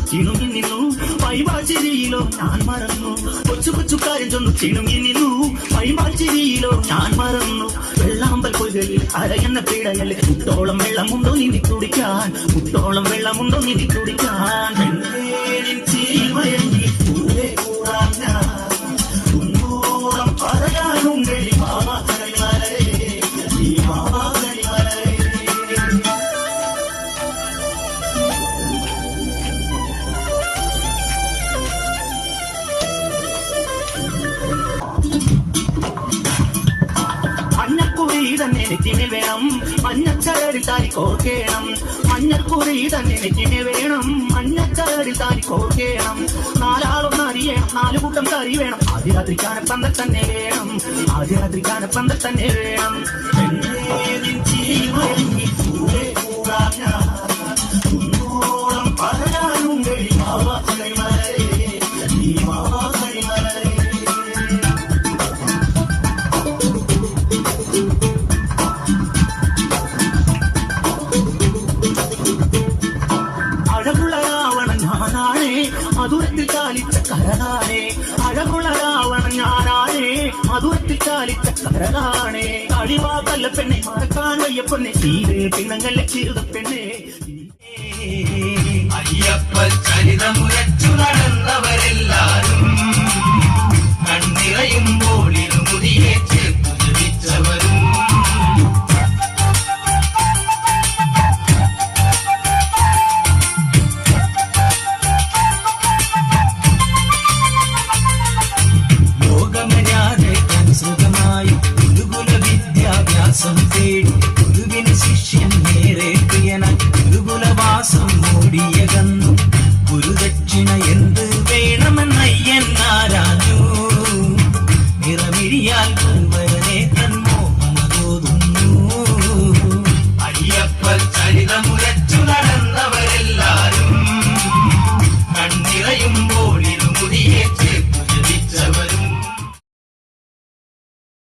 ചിണുങ്ങി നിന്നു പൈമാച്ചിരിയിലോ ഞാൻ മറന്നു കൊച്ചു കൊച്ചുകാരൻ ചൊന്നു ചിണുങ്ങി നിന്നു പൈമാച്ചിരിയിലോ ഞാൻ മറന്നു വെള്ളാമ്പൽ കൊയ്കളിൽ അരയെന്ന പീടകളിൽ മുട്ടോളം വെള്ളമുണ്ടോ നീന്തി കുടിക്കാൻ മുട്ടോളം വെള്ളമുണ്ടോ നീന്തി കുടിക്കാൻ മയങ്ങി കൂടെ കൂടാൻ ഞാൻ കുന്നോളം പറയാനും നെറ്റിനെ വേണം മഞ്ഞച്ചരടിൽ താരി കോർക്കേണം മഞ്ഞക്കുറി തന്നെ നെറ്റിനെ വേണം മഞ്ഞച്ചരടിൽ താരി കോർക്കേണം നാലാളൊന്ന് അറിയണം നാലു കൂട്ടം കറി വേണം ആദ്യ രാത്രിക്കാന പന്തൽ തന്നെ വേണം ആദ്യ രാത്രിക്കാന പന്തൽ തന്നെ വേണം പറയാനും മധുരത്തിൽ ചാലിച്ച കരകാണേ അഴകുള്ള രാവണൻ ഞാനാണേ മധുരത്തിൽ ചാലിച്ച കരകാണേ കഴിവാക്കല്ല പെണ്ണെ മറക്കാൻ വയ്യ പെണ്ണെ തീരെ പിണങ്ങല്ല ചെയ്ത പെണ്ണെ അയ്യപ്പ ചരിതമുരച്ചു നടന്നവരെല്ലാരും കണ്ണിറയുമ്പോൾ ഇരുമുടിയെ ചേർത്തു ജപിച്ചവരും തേടി ഗുരുവിന് ശിഷ്യൻ നേരെ പ്രിയനായി ഗുരുകുലവാസം മൂടിയകന്നു ഗുരുദക്ഷിണ എന്ത് വേണമെന്നയ്യൻ ആരാഞ്ഞു നിറമിരിയാൽ പൂവരനെ തന്മോഹന തോന്നുന്നു അയ്യപ്പ ചരിതമുരച്ചു നടന്നവരെല്ലാരും കണ്ണിറയുമ്പോൾ ഇരുമുടിയെ